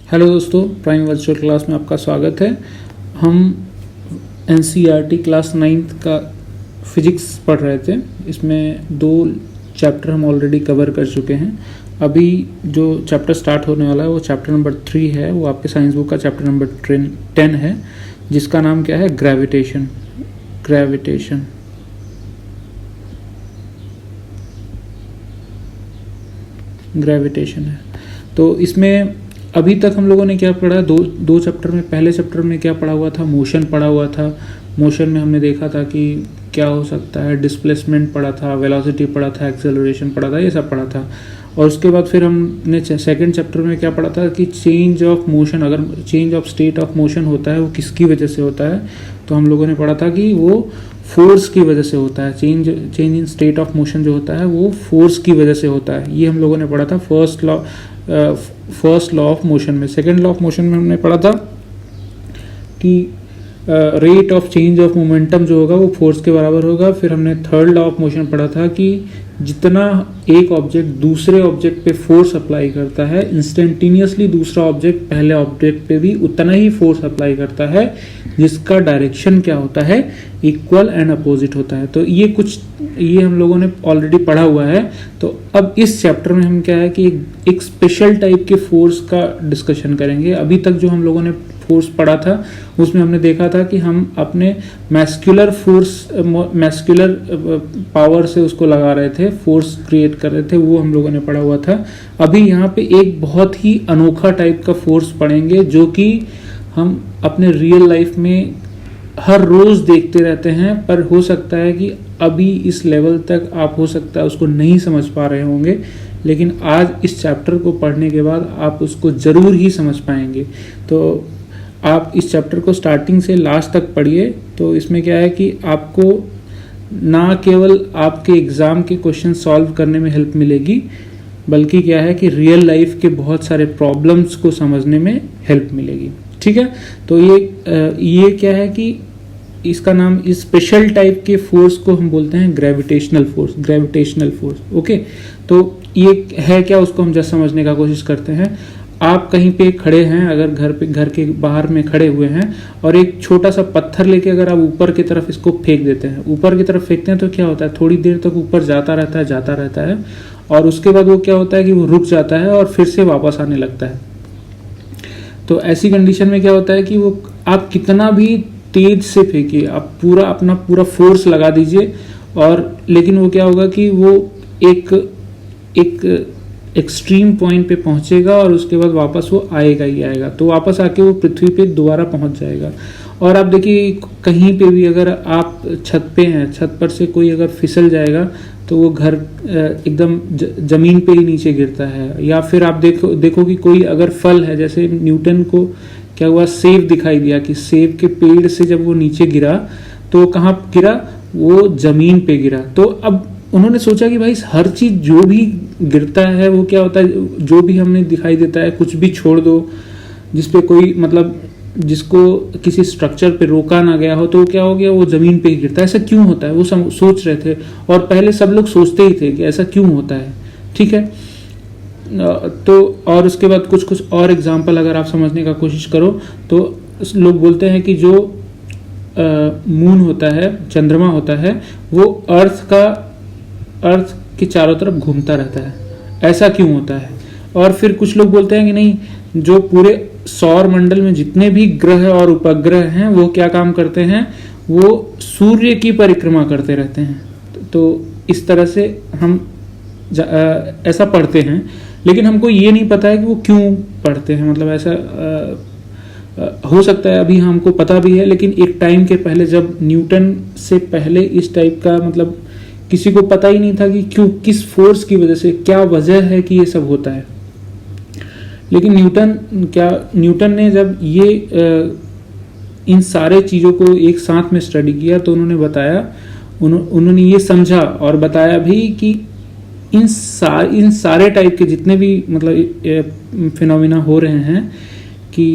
Hello दोस्तों, prime virtual class में आपका स्वागत है। हम एनसीईआरटी क्लास 9th का फिजिक्स पढ़ रहे थे। इसमें 2 चैप्टर हम ऑलरेडी कवर कर चुके हैं। अभी जो चैप्टर स्टार्ट होने वाला है वो चैप्टर नंबर 3 है। वो आपके साइंस बुक का चैप्टर नंबर 10 है, जिसका नाम क्या है? ग्रेविटेशन है। तो इसमें अभी तक हम लोगों ने क्या पढ़ा? दो चैप्टर में, पहले चैप्टर में क्या पढ़ा हुआ था? मोशन पढ़ा हुआ था। मोशन में हमने देखा था कि क्या हो सकता है, डिस्प्लेसमेंट पढ़ा था, वेलोसिटी पढ़ा था, एक्सेलरेशन पढ़ा था, ये सब पढ़ा था। और उसके बाद फिर हमने सेकंड चैप्टर में क्या पढ़ा था कि चेंज ऑफ मोशन, अगर change of state of motion होता है वो किसकी वजह से होता है? तो हम लोगों ने पढ़ा था कि वो फोर्स की वजह से होता है। Change in state of motion जो होता है वो फोर्स की वजह से होता है। ये हम लोगों ने पढ़ा था फर्स्ट लॉ ऑफ मोशन में। सेकंड लॉ ऑफ मोशन में हमने पढ़ा था कि rate of change of momentum जो होगा वो फोर्स के बराबर होगा। फिर हमने थर्ड लॉ ऑफ मोशन पढ़ा था कि जितना एक ऑब्जेक्ट दूसरे ऑब्जेक्ट पे फोर्स अप्लाई करता है, इंस्टेंटेनियसली दूसरा ऑब्जेक्ट पहले ऑब्जेक्ट पे भी उतना ही फोर्स अप्लाई करता है, जिसका डायरेक्शन क्या होता है? इक्वल एंड अपोजिट होता है। तो ये हम लोगों ने ऑलरेडी पढ़ा हुआ है। तो अब इस चैप्टर में हम क्या है कि एक स्पेशल टाइप के फोर्स का डिस्कशन करेंगे। अभी तक जो हम लोगों ने फोर्स पढ़ा था उसमें हमने देखा था कि हम अपने मैस्कुलर पावर से उसको लगा रहे थे, फोर्स क्रिएट कर रहे थे, वो हम लोगों ने पढ़ा हुआ था। अभी यहाँ पे एक बहुत ही अनोखा टाइप का फोर्स पढ़ेंगे जो कि हम अपने रियल लाइफ में हर रोज देखते रहते हैं, पर हो सकता है कि अभी इस लेवल तक आप हो सकता है उसको नहीं समझ पा रहे होंगे, लेकिन आज इस चैप्टर को पढ़ने के बाद आप उसको जरूर ही समझ पाएंगे। तो आप इस चैप्टर को स्टार्टिंग से लास्ट तक पढ़िए। तो इसमें क्या है कि आपको ना केवल आपके एग्जाम के क्वेश्चन सॉल्व करने में हेल्प मिलेगी, बल्कि क्या है कि रियल लाइफ के बहुत सारे प्रॉब्लम्स को समझने में हेल्प मिलेगी। ठीक है, तो ये क्या है कि इसका नाम, इस स्पेशल टाइप के फोर्स को हम बोलते हैं ग्रेविटेशनल फोर्स। ओके, तो ये है क्या, उसको हम जस्ट समझने का कोशिश करते हैं। आप कहीं पे खड़े हैं, अगर घर के बाहर में खड़े हुए हैं, और एक छोटा सा पत्थर लेके अगर आप ऊपर की तरफ इसको फेंक देते हैं, ऊपर की तरफ फेंकते हैं, तो क्या होता है? थोड़ी देर तक ऊपर जाता रहता है और उसके बाद वो क्या होता है कि वो रुक जाता है और फिर से वापस आने लगता है। तो ऐसी कंडीशन में क्या होता है कि वो आप कितना भी तेज से फेंकिए, आप अपना पूरा फोर्स लगा दीजिए, और लेकिन वो क्या होगा कि वो एक एक्सट्रीम पॉइंट पे पहुंचेगा और उसके बाद वापस वो आएगा ही आएगा। तो वापस आके वो पृथ्वी पे दोबारा पहुंच जाएगा। और आप देखिए, कहीं पे भी अगर आप छत पे हैं, छत पर से कोई अगर फिसल जाएगा तो वो घर एकदम जमीन पे ही नीचे गिरता है। या फिर आप देखो कि कोई अगर फल है, जैसे न्यूटन को क्या हुआ, सेब दिखाई दिया कि सेब के पेड़ से जब वो नीचे गिरा तो कहाँ गिरा? वो जमीन पे गिरा। तो अब उन्होंने सोचा कि भाई हर चीज जो भी गिरता है वो क्या होता है, जो भी हमें दिखाई देता है, कुछ भी छोड़ दो जिसपे कोई मतलब जिसको किसी स्ट्रक्चर पे रोका ना गया हो, तो क्या हो गया? वो जमीन पे ही गिरता है। ऐसा क्यों होता है? वो सोच रहे थे, और पहले सब लोग सोचते ही थे कि ऐसा क्यों होता है। ठीक है, तो और उसके बाद कुछ और एग्जाम्पल अगर आप समझने का कोशिश करो तो लोग बोलते हैं कि जो मून होता है, चंद्रमा होता है, वो अर्थ के चारों तरफ घूमता रहता है। ऐसा क्यों होता है? और फिर कुछ लोग बोलते हैं कि नहीं, जो पूरे सौर मंडल में जितने भी ग्रह और उपग्रह हैं वो क्या काम करते हैं? वो सूर्य की परिक्रमा करते रहते हैं। तो इस तरह से हम ऐसा पढ़ते हैं, लेकिन हमको ये नहीं पता है कि वो क्यों पढ़ते हैं। मतलब ऐसा हो सकता है अभी हमको पता भी है, लेकिन एक टाइम के पहले, जब न्यूटन से पहले इस टाइप का मतलब किसी को पता ही नहीं था कि क्यों, किस फोर्स की वजह से, क्या वजह है कि ये सब होता है। लेकिन न्यूटन ने जब ये इन सारे चीज़ों को एक साथ में स्टडी किया तो उन्होंने ये समझा और बताया भी कि इन सारे टाइप के जितने भी मतलब फिनोमिना हो रहे हैं कि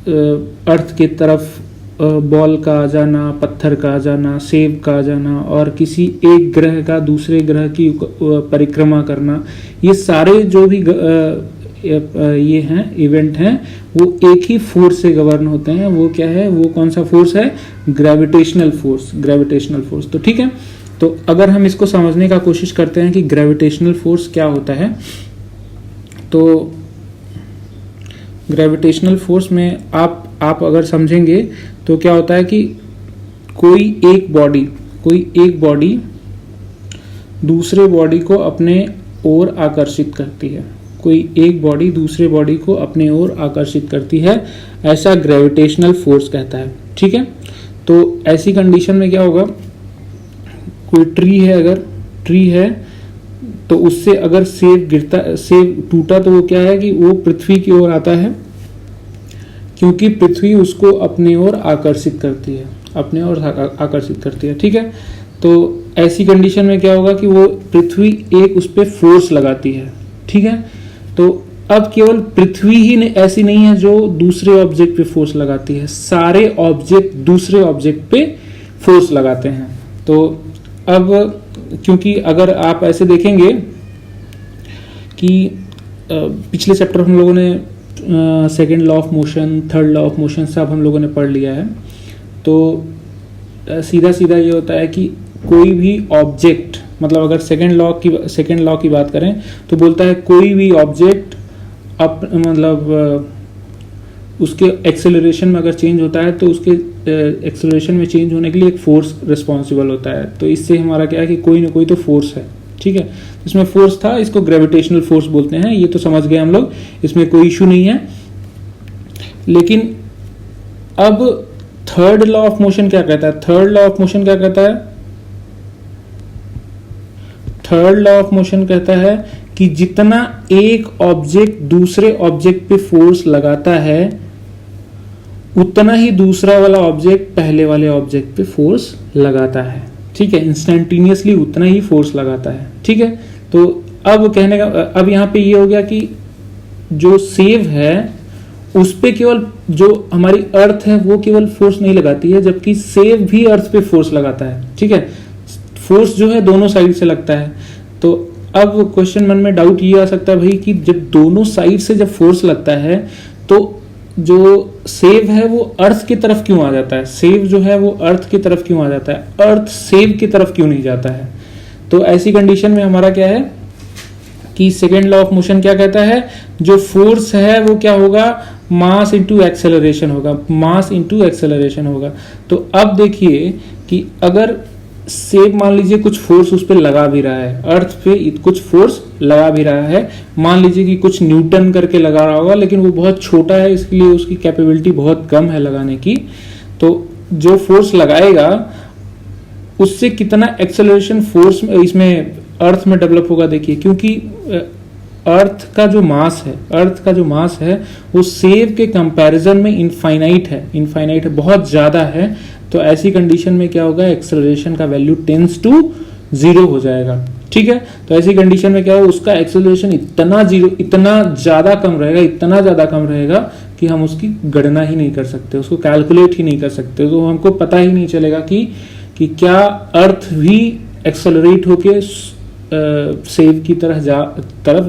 अर्थ के तरफ बॉल का आ जाना, पत्थर का आ जाना, सेब का आ जाना, और किसी एक ग्रह का दूसरे ग्रह की परिक्रमा करना, ये सारे जो भी ये हैं इवेंट हैं वो एक ही फोर्स से गवर्न होते हैं। वो क्या है, वो कौन सा फोर्स है, ग्रेविटेशनल फोर्स, ग्रेविटेशनल फोर्स। तो ठीक है, तो अगर हम इसको समझने का कोशिश करते हैं कि ग्रेविटेशनल फोर्स क्या होता है, तो ग्रेविटेशनल फोर्स में आप अगर समझेंगे तो क्या होता है कि कोई एक बॉडी दूसरे बॉडी को अपने ओर आकर्षित करती है, कोई एक बॉडी दूसरे बॉडी को अपने ओर आकर्षित करती है, ऐसा ग्रेविटेशनल फोर्स कहता है। ठीक है, तो ऐसी कंडीशन में क्या होगा, कोई ट्री है, अगर ट्री है तो उससे अगर सेब टूटा तो वो क्या है कि वो पृथ्वी की ओर आता है, क्योंकि पृथ्वी उसको अपने ओर आकर्षित करती है, अपने ओर आकर्षित करती है। ठीक है, तो ऐसी कंडीशन में क्या होगा कि वो पृथ्वी एक उस पर फोर्स लगाती है। ठीक है, तो अब केवल पृथ्वी ही ऐसी नहीं है जो दूसरे ऑब्जेक्ट पे फोर्स लगाती है, सारे ऑब्जेक्ट दूसरे ऑब्जेक्ट पे फोर्स लगाते हैं। तो अब क्योंकि अगर आप ऐसे देखेंगे कि पिछले चैप्टर हम लोगों ने second law of motion, third law of motion सब हम लोगों ने पढ़ लिया है, तो सीधा सीधा ये होता है कि कोई भी ऑब्जेक्ट, मतलब अगर सेकेंड लॉ की बात करें तो बोलता है कोई भी ऑब्जेक्ट मतलब उसके एक्सेलरेशन में अगर चेंज होता है तो उसके एक्सेलरेशन में चेंज होने के लिए एक फोर्स रिस्पॉन्सिबल होता है। तो इससे हमारा क्या है कि कोई ना कोई तो फोर्स है। ठीक है, इसमें फोर्स था, इसको ग्रेविटेशनल फोर्स बोलते हैं, ये तो समझ गए हम लोग, इसमें कोई इशू नहीं है। लेकिन अब थर्ड लॉ ऑफ मोशन क्या कहता है, थर्ड लॉ ऑफ मोशन क्या कहता है, थर्ड लॉ ऑफ मोशन कहता है कि जितना एक ऑब्जेक्ट दूसरे ऑब्जेक्ट पे फोर्स लगाता है उतना ही दूसरा वाला ऑब्जेक्ट पहले वाले ऑब्जेक्ट पे फोर्स लगाता है। ठीक है, इंस्टेंटेनियसली उतना ही फोर्स लगाता है। ठीक है, तो अब कहने का अब यहाँ पे ये हो गया कि जो सेव है उस पे केवल जो हमारी अर्थ है वो केवल फोर्स नहीं लगाती है, जबकि सेव भी अर्थ पे फोर्स लगाता है। ठीक है, फोर्स जो है दोनों साइड से लगता है। तो अब क्वेश्चन मन में डाउट ये आ सकता है भाई कि जब दोनों साइड से जब फोर्स लगता है तो जो सेव है वो अर्थ की तरफ क्यों आ जाता है, सेव जो है वो अर्थ की तरफ क्यों आ जाता है, अर्थ सेव की तरफ क्यों नहीं जाता है। तो ऐसी कंडीशन में हमारा क्या है कि सेकेंड लॉ ऑफ मोशन क्या कहता है, जो फोर्स है वो क्या होगा, मास इंटू एक्सेलरेशन होगा, मास इंटू एक्सेलरेशन होगा। तो अब देखिए कि अगर सेब मान लीजिए कुछ फोर्स उस पर लगा भी रहा है, अर्थ पे कुछ फोर्स लगा भी रहा है, मान लीजिए कि कुछ न्यूटन करके लगा रहा होगा, लेकिन वो बहुत छोटा है, इसके लिए उसकी कैपेबिलिटी बहुत कम है लगाने की। तो जो फोर्स लगाएगा उससे कितना एक्सेलरेशन फोर्स इसमें अर्थ में डेवलप होगा देखिए, क्योंकि अर्थ का जो मास है वो सेव के कंपैरिजन में इनफाइनाइट है, बहुत ज्यादा है। तो ऐसी कंडीशन में क्या होगा, एक्सेलरेशन का वैल्यू टेंड्स टू 0 हो जाएगा। ठीक है, तो ऐसी कंडीशन में क्या होगा, उसका एक्सेलरेशन इतना ज्यादा कम रहेगा कि हम उसकी गणना ही नहीं कर सकते, उसको कैलकुलेट ही नहीं कर सकते। तो हमको पता ही नहीं चलेगा कि क्या अर्थ भी एक्सेलरेट होके सेव की तरफ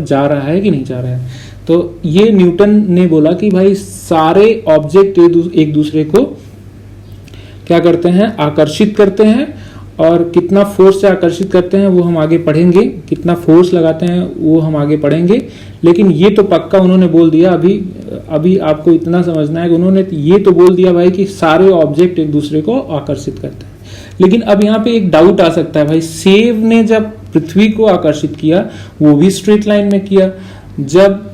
जा रहा है कि नहीं जा रहा है। तो ये न्यूटन ने बोला कि भाई सारे ऑब्जेक्ट एक दूसरे को क्या करते हैं, आकर्षित करते हैं, और कितना फोर्स से आकर्षित करते हैं वो हम आगे पढ़ेंगे, कितना फोर्स लगाते हैं वो हम आगे पढ़ेंगे। लेकिन ये तो पक्का उन्होंने बोल दिया, अभी आपको इतना समझना है कि उन्होंने ये तो बोल दिया भाई कि सारे ऑब्जेक्ट एक दूसरे को आकर्षित करते हैं। लेकिन अब यहाँ पे एक डाउट आ सकता है, भाई सेव ने जब पृथ्वी को आकर्षित किया वो भी स्ट्रेट लाइन में किया, जब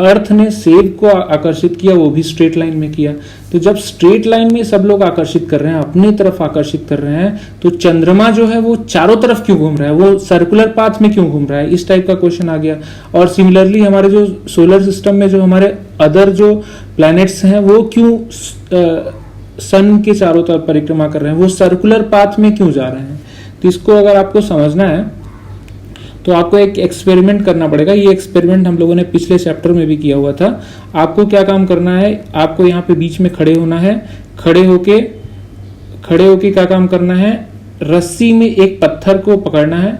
अर्थ ने सेव को आकर्षित किया वो भी स्ट्रेट लाइन में किया। तो जब स्ट्रेट लाइन में सब लोग आकर्षित कर रहे हैं, अपनी तरफ आकर्षित कर रहे हैं, तो चंद्रमा जो है वो चारों तरफ क्यों घूम रहा है, वो सर्कुलर पाथ में क्यों घूम रहा है, इस टाइप का क्वेश्चन आ गया। और सिमिलरली हमारे जो सोलर सिस्टम में जो हमारे अदर जो प्लैनेट्स हैं वो क्यों सन के चारों तरफ परिक्रमा कर रहे हैं, वो सर्कुलर पाथ में क्यों जा रहे हैं। तो इसको अगर आपको समझना है तो आपको एक एक्सपेरिमेंट करना पड़ेगा। ये एक्सपेरिमेंट हम लोगों ने पिछले चैप्टर में भी किया हुआ था। आपको क्या काम करना है, आपको यहाँ पे बीच में खड़े होना है, खड़े होके क्या काम करना है, रस्सी में एक पत्थर को पकड़ना है,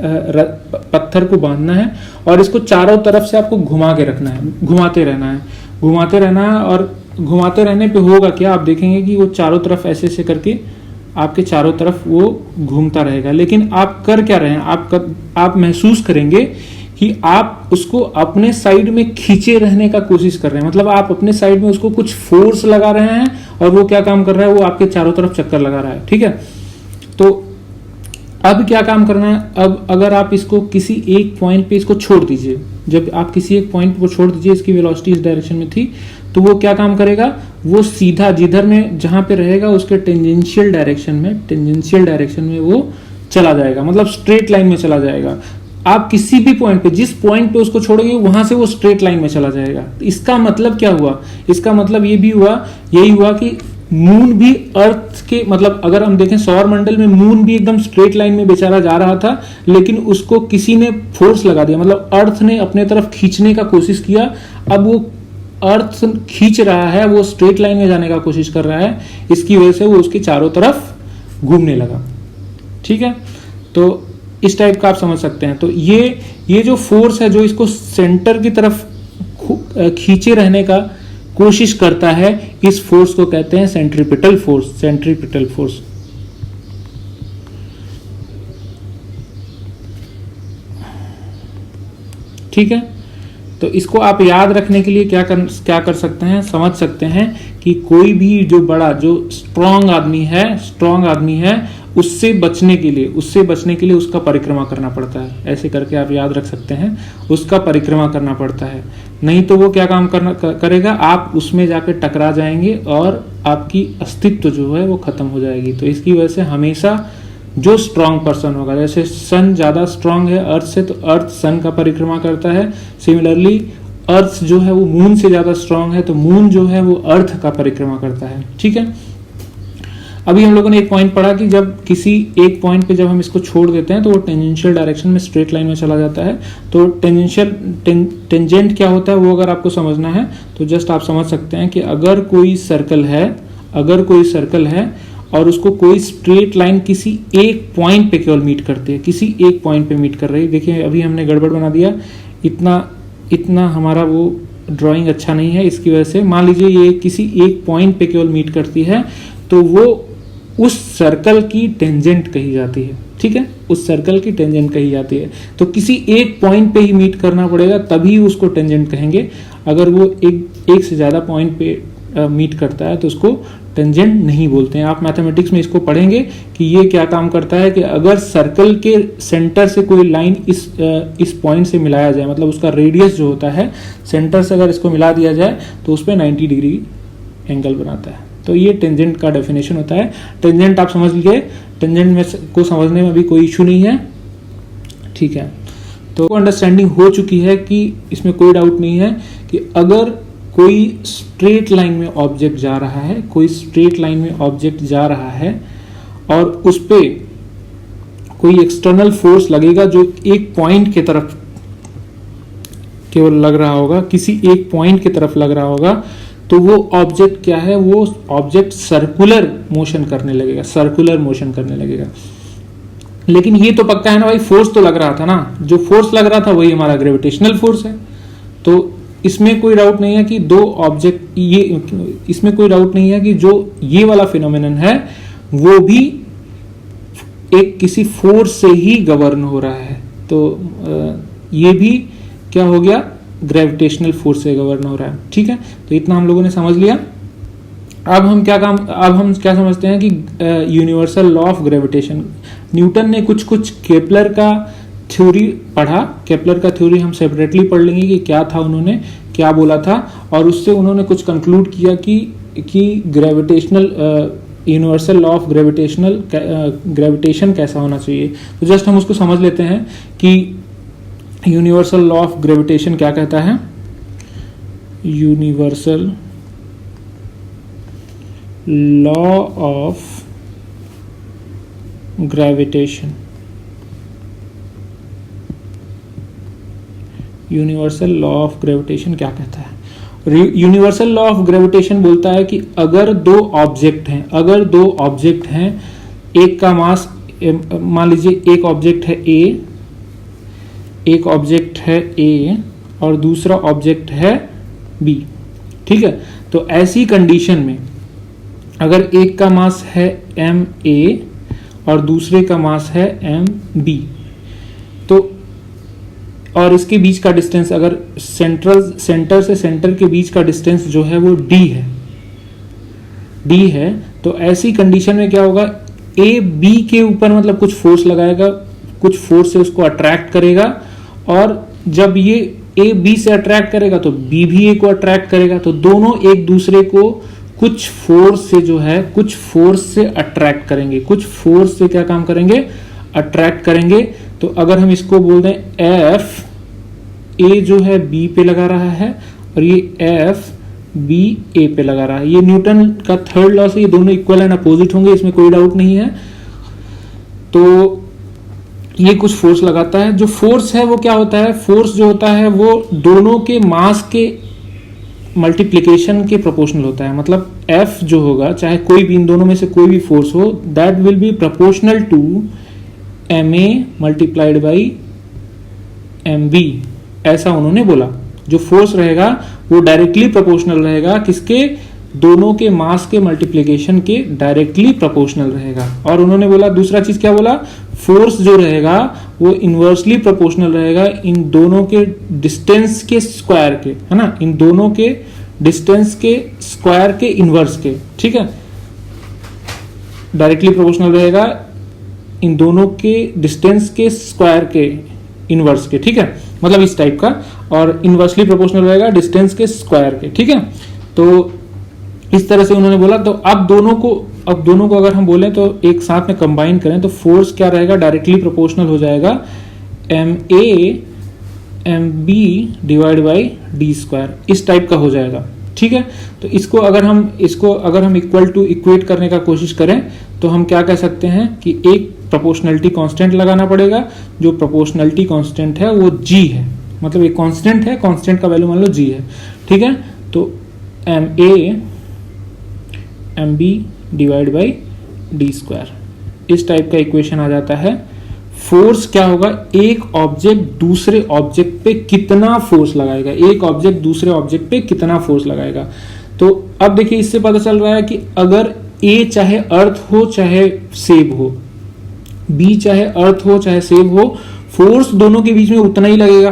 पत्थर को बांधना है और इसको चारों तरफ से आपको घुमा के रखना है, घुमाते रहना है, घुमाते रहना है। और घुमाते रहने पे होगा क्या, आप देखेंगे कि वो चारों तरफ ऐसे ऐसे करके आपके चारों तरफ वो घूमता रहेगा। लेकिन आप कर क्या रहे हैं, आप महसूस करेंगे कि आप उसको अपने साइड में खींचे रहने का कोशिश कर रहे हैं। मतलब आप अपने साइड में उसको कुछ फोर्स लगा रहे हैं और वो क्या काम कर रहा है, वो आपके चारों तरफ चक्कर लगा रहा है। ठीक है, तो अब क्या काम करना है, अब अगर आप इसको किसी एक पॉइंट पे इसको छोड़ दीजिए, जब आप किसी एक पॉइंट को छोड़ दीजिए, इसकी वेलोसिटी इस डायरेक्शन में थी, तो वो क्या काम करेगा, वो सीधा जिधर में जहां पे रहेगा उसके टेंजेंशियल डायरेक्शन में वो चला जाएगा, मतलब स्ट्रेट लाइन में चला जाएगा। आप किसी भी पॉइंट पे, जिस पॉइंट पे उसको छोड़ोगे वहां से वो स्ट्रेट लाइन में चला जाएगा। इसका मतलब क्या हुआ, इसका मतलब यही हुआ कि मून भी अर्थ के, मतलब अगर हम देखें सौर मंडल में मून भी एकदम स्ट्रेट लाइन में बेचारा जा रहा था, लेकिन उसको किसी ने फोर्स लगा दिया, मतलब अर्थ ने अपने तरफ खींचने का कोशिश किया। अब वो अर्थ खींच रहा है, वो स्ट्रेट लाइन में जाने का कोशिश कर रहा है, इसकी वजह से वो उसके चारों तरफ घूमने लगा। ठीक है, तो इस टाइप का आप समझ सकते हैं। तो ये जो फोर्स है जो इसको सेंटर की तरफ खींचे रहने का कोशिश करता है, इस फोर्स को कहते हैं सेंट्रीपिटल फोर्स। ठीक है, तो इसको आप याद रखने के लिए क्या कर सकते हैं, समझ सकते हैं कि कोई भी जो बड़ा, जो स्ट्रांग आदमी है उससे बचने के लिए उसका परिक्रमा करना पड़ता है। ऐसे करके आप याद रख सकते हैं, उसका परिक्रमा करना पड़ता है, नहीं तो वो क्या काम करेगा, आप उसमें जाकर टकरा जाएंगे और आपकी अस्तित्व जो है वो खत्म हो जाएगी। तो इसकी वजह से हमेशा जो स्ट्रांग पर्सन होगा, जैसे सन ज्यादा स्ट्रांग है अर्थ से, तो अर्थ सन का परिक्रमा करता है। सिमिलरली अर्थ जो है वो मून से ज्यादा स्ट्रांग है, तो मून जो है वो अर्थ का परिक्रमा करता है। ठीक है, अभी हम लोगों ने एक पॉइंट पढ़ा कि जब किसी एक पॉइंट पे जब हम इसको छोड़ देते हैं तो वो टेंजेंशियल डायरेक्शन में स्ट्रेट लाइन में चला जाता है। तो टेंजेंट क्या होता है वो अगर आपको समझना है तो जस्ट आप समझ सकते हैं कि अगर कोई सर्कल है और उसको कोई स्ट्रेट लाइन किसी एक पॉइंट पे केवल मीट करती है, किसी एक पॉइंट पे मीट कर रही है। देखिए अभी हमने गड़बड़ बना दिया, इतना हमारा वो ड्राइंग अच्छा नहीं है, इसकी वजह से मान लीजिए ये किसी एक पॉइंट पे केवल मीट करती है, तो वो उस सर्कल की टेंजेंट कही जाती है। ठीक है, उस सर्कल की टेंजेंट कही जाती है। तो किसी एक पॉइंट पे ही मीट करना पड़ेगा तभी उसको टेंजेंट कहेंगे। अगर वो एक से ज्यादा पॉइंट पे मीट करता है तो उसको टेंजेंट नहीं बोलते हैं। आप मैथमेटिक्स में इसको पढ़ेंगे कि ये क्या काम करता है कि अगर सर्कल के सेंटर से कोई लाइन इस पॉइंट से मिलाया जाए, मतलब उसका रेडियस जो होता है सेंटर से अगर इसको मिला दिया जाए तो उस पर 90 डिग्री एंगल बनाता है। तो ये टेंजेंट का डेफिनेशन होता है। टेंजेंट आप समझ लीजिए, टेंजेंट में को समझने में अभी कोई इशू नहीं है। ठीक है, तो अंडरस्टैंडिंग हो चुकी है कि इसमें कोई डाउट नहीं है कि अगर कोई स्ट्रेट लाइन में ऑब्जेक्ट जा रहा है और उस पे कोई एक्सटर्नल फोर्स लगेगा जो एक पॉइंट की तरफ केवल लग रहा होगा, किसी एक पॉइंट की तरफ लग रहा होगा, तो वो ऑब्जेक्ट क्या है, वो ऑब्जेक्ट सर्कुलर मोशन करने लगेगा। लेकिन ये तो पक्का है ना भाई, फोर्स तो लग रहा था ना, जो फोर्स लग रहा था वही हमारा ग्रेविटेशनल फोर्स है। तो इसमें कोई डाउट नहीं है कि इसमें कोई डाउट नहीं है कि जो ये वाला फिनोमेनन है वो भी एक किसी फोर्स से ही गवर्न हो रहा है। तो ये भी क्या हो गया, ग्रेविटेशनल फोर्स से गवर्न हो रहा है। ठीक है, तो इतना हम लोगों ने समझ लिया। अब हम क्या समझते हैं कि universal law of gravitation, Newton ने कुछ केपलर का थ्योरी पढ़ा। केपलर का थ्योरी हम सेपरेटली पढ़ लेंगे कि क्या था, उन्होंने क्या बोला था, और उससे उन्होंने कुछ कंक्लूड किया कि gravitational universal law of gravitation कैसा होना चाहिए। तो जस्ट हम उसको समझ लेते हैं कि यूनिवर्सल लॉ ऑफ ग्रेविटेशन क्या कहता है। Universal law of gravitation, universal law of gravitation क्या कहता है। यूनिवर्सल लॉ ऑफ ग्रेविटेशन बोलता है कि अगर दो ऑब्जेक्ट हैं, एक का मास, मान लीजिए एक ऑब्जेक्ट है ए एक ऑब्जेक्ट है ए और दूसरा ऑब्जेक्ट है बी, ठीक है। तो ऐसी कंडीशन में अगर एक का मास है एम ए और दूसरे का मास है एम बी, तो और इसके बीच का डिस्टेंस, अगर सेंटर से सेंटर के बीच का डिस्टेंस जो है वो डी है, तो ऐसी कंडीशन में क्या होगा, ए बी के ऊपर मतलब कुछ फोर्स लगाएगा, कुछ फोर्स से उसको अट्रैक्ट करेगा, और जब ये ए बी से अट्रैक्ट करेगा तो बी भी ए को अट्रैक्ट करेगा, तो दोनों एक दूसरे को कुछ फोर्स से जो है, कुछ फोर्स से अट्रैक्ट करेंगे, कुछ फोर्स से क्या काम करेंगे, अट्रैक्ट करेंगे। तो अगर हम इसको बोल दें एफ ए जो है बी पे लगा रहा है और ये एफ बी ए पे लगा रहा है, ये न्यूटन का थर्ड लॉ से ये दोनों इक्वल एंड अपोजिट होंगे, इसमें कोई डाउट नहीं है। तो ये कुछ फोर्स लगाता है, जो फोर्स है वो क्या होता है, फोर्स जो होता है वो दोनों के मास के मल्टीप्लिकेशन के प्रोपोर्शनल होता है। मतलब F जो होगा, चाहे कोई भी इन दोनों में से कोई भी फोर्स हो, that will be proportional to ma multiplied by mv, ऐसा उन्होंने बोला। जो फोर्स रहेगा वो डायरेक्टली प्रोपोर्शनल रहेगा किसके, दोनों के मास के मल्टीप्लिकेशन के डायरेक्टली प्रोपोर्शनल रहेगा। और उन्होंने बोला दूसरा चीज क्या बोला, फोर्स जो रहेगा वो इनवर्सली प्रोपोर्शनल रहेगा इन दोनों के डिस्टेंस के स्क्वायर के, है ना, इन दोनों के डिस्टेंस के स्क्वायर के इनवर्स के, ठीक है। डायरेक्टली प्रोपोर्शनल रहेगा इन दोनों के डिस्टेंस के स्क्वायर के इनवर्स के, ठीक है, मतलब इस टाइप का। और इनवर्सली प्रोपोर्शनल रहेगा डिस्टेंस के स्क्वायर के, ठीक है। तो इस तरह से उन्होंने बोला। तो अब दोनों को अगर हम बोले तो एक साथ में कंबाइन करें तो फोर्स क्या रहेगा, डायरेक्टली प्रोपोर्शनल हो जाएगा m a m b divide by d square, इस टाइप का हो जाएगा, ठीक है। तो इसको अगर हम इक्वल टू इक्वेट करने का कोशिश करें तो हम क्या कह सकते हैं कि एक प्रोपोर्शनलिटी कांस्टेंट लगाना पड़ेगा। जो प्रोपोर्शनलिटी कांस्टेंट है वो जी है, मतलब एक कांस्टेंट है, कांस्टेंट का वैल्यू मान लो जी है, ठीक है। तो m a m b divide by d square, इस टाइप का इक्वेशन आ जाता है। फोर्स क्या होगा, एक ऑब्जेक्ट दूसरे ऑब्जेक्ट पे कितना फोर्स लगाएगा, एक ऑब्जेक्ट दूसरे ऑब्जेक्ट पे कितना फोर्स लगाएगा। तो अब देखिए इससे पता चल रहा है कि अगर ए चाहे अर्थ हो चाहे सेब हो, बी चाहे अर्थ हो चाहे सेब हो, फोर्स दोनों के बीच में उतना ही लगेगा,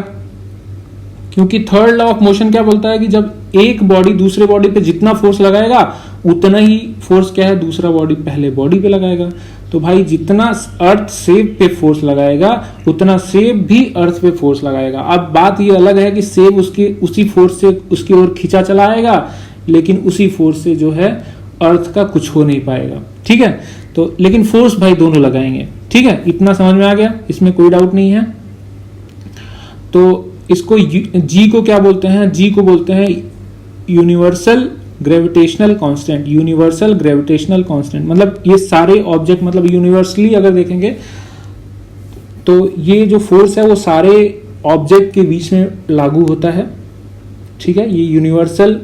क्योंकि थर्ड लॉ ऑफ मोशन क्या बोलता है कि जब एक बॉडी दूसरे बॉडी पे जितना फोर्स लगाएगा उतना ही फोर्स क्या है, दूसरा बॉडी पहले बॉडी पे लगाएगा। तो भाई जितना अर्थ सेब पे फोर्स लगाएगा उतना सेब भी अर्थ पे फोर्स लगाएगा। अब बात ये अलग है कि सेब उसी फोर्स से उसकी ओर खींचा चला आएगा, लेकिन उसी फोर्स से जो है अर्थ का कुछ हो नहीं पाएगा, ठीक है। तो लेकिन फोर्स भाई दोनों लगाएंगे, ठीक है, इतना समझ में आ गया, इसमें कोई डाउट नहीं है। तो इसको जी को क्या बोलते हैं, जी को बोलते हैं universal gravitational constant. Universal gravitational constant मतलब ये सारे ऑब्जेक्ट, मतलब यूनिवर्सली अगर देखेंगे तो ये जो फोर्स है वो सारे ऑब्जेक्ट के बीच में लागू होता है, ठीक है। ये यूनिवर्सल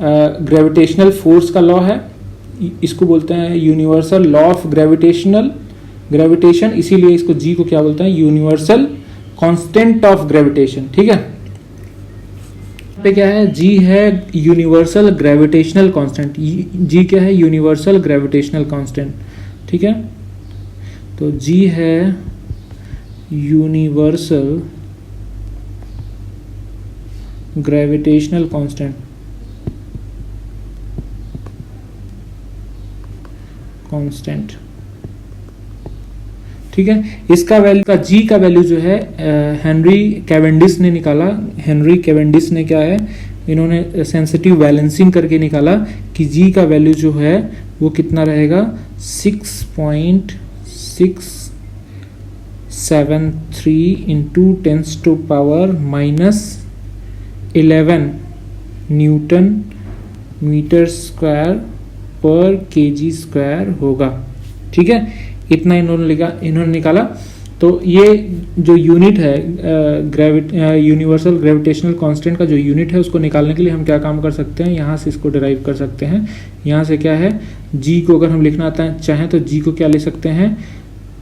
ग्रेविटेशनल फोर्स का लॉ है, इसको बोलते हैं यूनिवर्सल लॉ ऑफ ग्रेविटेशन, इसीलिए इसको जी को क्या बोलते हैं, यूनिवर्सल कांस्टेंट ऑफ ग्रेविटेशन, ठीक है। पे क्या है, जी है यूनिवर्सल ग्रेविटेशनल कांस्टेंट, जी क्या है, यूनिवर्सल ग्रेविटेशनल कांस्टेंट, ठीक है। तो जी है यूनिवर्सल ग्रेविटेशनल कांस्टेंट, ठीक है। इसका वैल्यू का जी का वैल्यू जो है हेनरी कैवेंडिश ने निकाला। हेनरी कैवेंडिश ने क्या है, इन्होंने सेंसिटिव बैलेंसिंग करके निकाला कि जी का वैल्यू जो है वो कितना रहेगा, 6.673 इंटू 10⁻⁻11 न्यूटन मीटर स्क्वायर पर केजी स्क्वायर होगा, ठीक है। इतना इन्होंने निकाला। तो ये जो यूनिट है यूनिवर्सल ग्रेविटेशनल कांस्टेंट का जो यूनिट है उसको निकालने के लिए हम क्या काम कर सकते हैं, यहाँ से इसको डिराइव कर सकते हैं। यहाँ से क्या है, जी को अगर हम लिखना चाहें तो जी को क्या ले सकते हैं,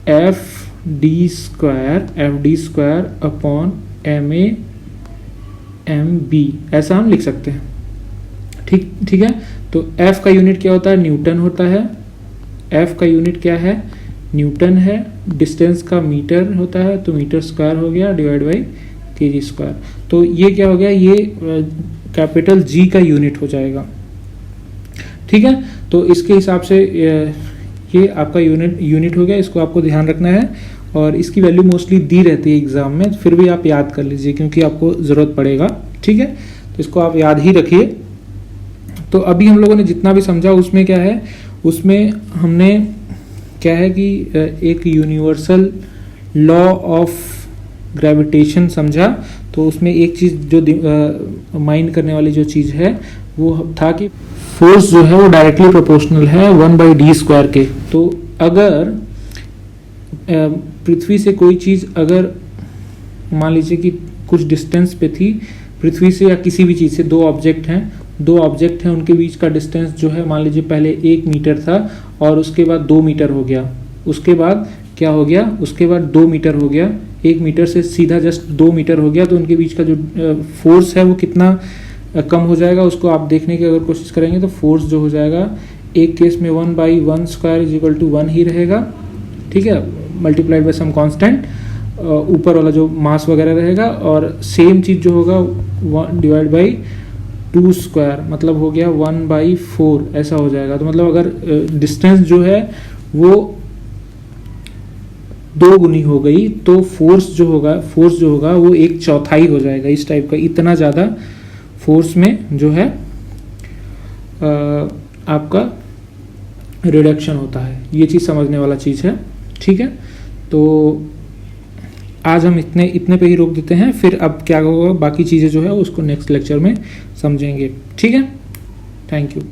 f d square f d square upon m a m b, ऐसा हम लिख सकते हैं। ठीक है। तो एफ का यूनिट क्या होता है, न्यूटन होता है। एफ का यूनिट क्या है, न्यूटन है। डिस्टेंस का मीटर होता है, तो मीटर स्क्वायर हो गया डिवाइड बाई केजी स्क्वायर। तो ये क्या हो गया, ये कैपिटल जी का यूनिट हो जाएगा। ठीक है। तो इसके हिसाब से ये आपका यूनिट हो गया, इसको आपको ध्यान रखना है। और इसकी वैल्यू मोस्टली दी रहती है एग्जाम में, फिर भी आप याद कर लीजिए क्योंकि आपको ज़रूरत पड़ेगा। ठीक है। तो इसको आप याद ही रखिए। तो अभी हम लोगों ने जितना भी समझा उसमें क्या है, उसमें हमने क्या है कि एक यूनिवर्सल लॉ ऑफ ग्रेविटेशन समझा। तो उसमें एक चीज़ जो माइंड करने वाली जो चीज़ है वो था कि फोर्स जो है वो डायरेक्टली प्रोपोर्शनल है 1/d स्क्वायर के। तो अगर पृथ्वी से कोई चीज़ अगर मान लीजिए कि कुछ डिस्टेंस पे थी पृथ्वी से, या किसी भी चीज़ से, दो ऑब्जेक्ट हैं, उनके बीच का डिस्टेंस जो है मान लीजिए पहले 1 मीटर था और उसके बाद 2 मीटर हो गया, उसके बाद क्या हो गया, उसके बाद 2 मीटर हो गया, 1 मीटर से सीधा जस्ट 2 मीटर हो गया। तो उनके बीच का जो फोर्स है वो कितना कम हो जाएगा, उसको आप देखने की अगर कोशिश करेंगे तो फोर्स जो हो जाएगा एक केस में 1/1 स्क्वायर इज इक्वल टू 1 ही रहेगा। ठीक है, मल्टीप्लाइड बाय सम कांस्टेंट, ऊपर वाला जो मास वगैरह रहेगा, और सेम चीज़ जो होगा 1 डिवाइड बाई 2 स्क्वायर, मतलब हो गया 1/4 ऐसा हो जाएगा। तो मतलब अगर डिस्टेंस जो है वो 2 गुनी हो गई तो फोर्स जो होगा वो 1/4 हो जाएगा, इस टाइप का। इतना ज़्यादा फोर्स में जो है आपका रिडक्शन होता है। ये चीज़ समझने वाला चीज़ है। ठीक है। तो आज हम इतने पे ही रोक देते हैं, फिर अब क्या होगा बाकी चीज़ें जो है उसको नेक्स्ट लेक्चर में समझेंगे। ठीक है, थैंक यू।